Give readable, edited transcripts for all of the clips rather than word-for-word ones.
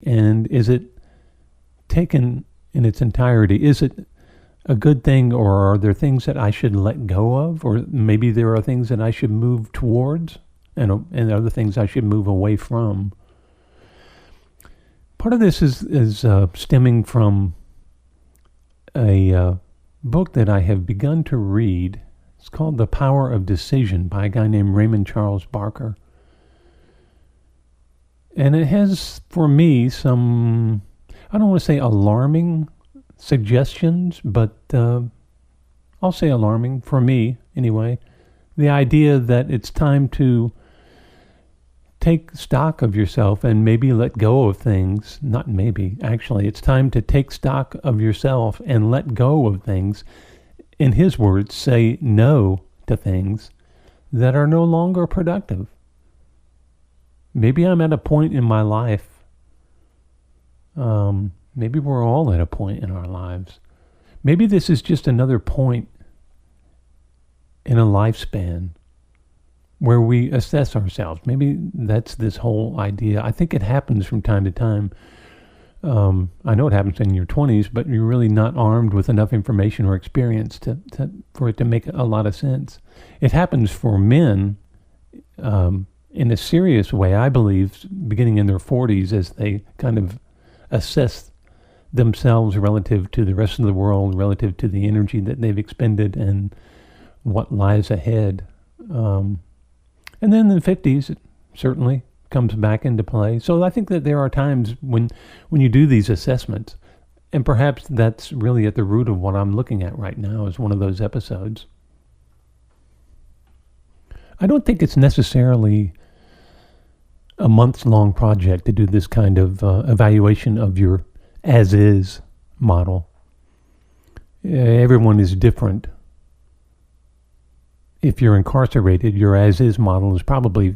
and is it taken in its entirety? Is it a good thing, or are there things that I should let go of, or maybe there are things that I should move towards, and other things I should move away from? Part of this is stemming from a book that I have begun to read. It's called The Power of Decision by a guy named Raymond Charles Barker. And it has, for me, some, I don't want to say alarming suggestions, but I'll say alarming, for me anyway. The idea that it's time to take stock of yourself and maybe let go of things. Not maybe, actually. It's time to take stock of yourself and let go of things. In his words, say no to things that are no longer productive. Maybe I'm at a point in my life, maybe we're all at a point in our lives. Maybe this is just another point in a lifespan where we assess ourselves. Maybe that's this whole idea. I think it happens from time to time. I know it happens in your 20s, but you're really not armed with enough information or experience for it to make a lot of sense. It happens for men in a serious way, I believe, beginning in their 40s, as they kind of assess themselves relative to the rest of the world, relative to the energy that they've expended and what lies ahead. And then in the 50s, it certainly comes back into play. So I think that there are times when you do these assessments, and perhaps that's really at the root of what I'm looking at right now is one of those episodes. I don't think it's necessarily a months-long project to do this kind of evaluation of your as-is model. Everyone is different. If you're incarcerated, your as-is model is probably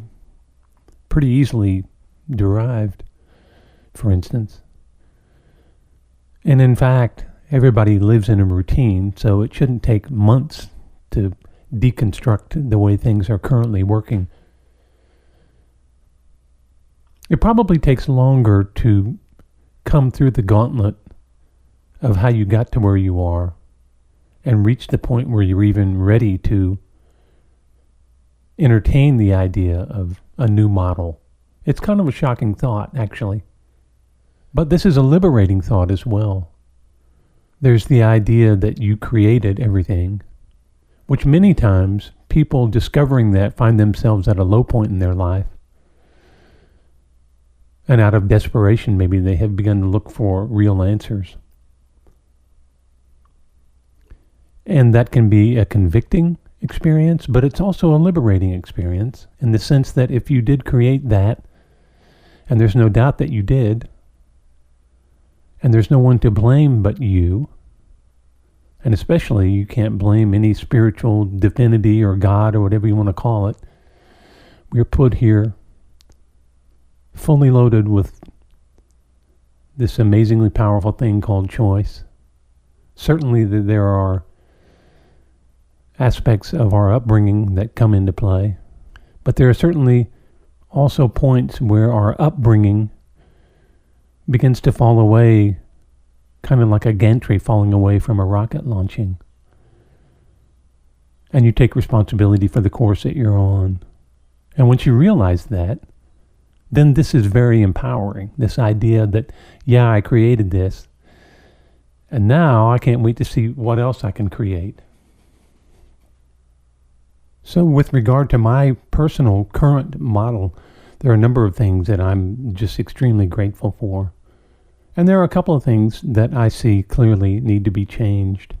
pretty easily derived, for instance. And in fact, everybody lives in a routine, so it shouldn't take months to deconstruct the way things are currently working. It probably takes longer to come through the gauntlet of how you got to where you are and reach the point where you're even ready to entertain the idea of a new model. It's kind of a shocking thought, actually. But this is a liberating thought as well. There's the idea that you created everything, which many times people discovering that find themselves at a low point in their life. And out of desperation, maybe they have begun to look for real answers. And that can be a convicting experience, but it's also a liberating experience in the sense that if you did create that, and there's no doubt that you did, and there's no one to blame but you, and especially you can't blame any spiritual divinity or God or whatever you want to call it. We're put here fully loaded with this amazingly powerful thing called choice. Certainly there are aspects of our upbringing that come into play, but there are certainly also points where our upbringing begins to fall away, kind of like a gantry falling away from a rocket launching. And you take responsibility for the course that you're on. And once you realize that, then this is very empowering. This idea that, yeah, I created this, and now I can't wait to see what else I can create. So with regard to my personal current model, there are a number of things that I'm just extremely grateful for. And there are a couple of things that I see clearly need to be changed.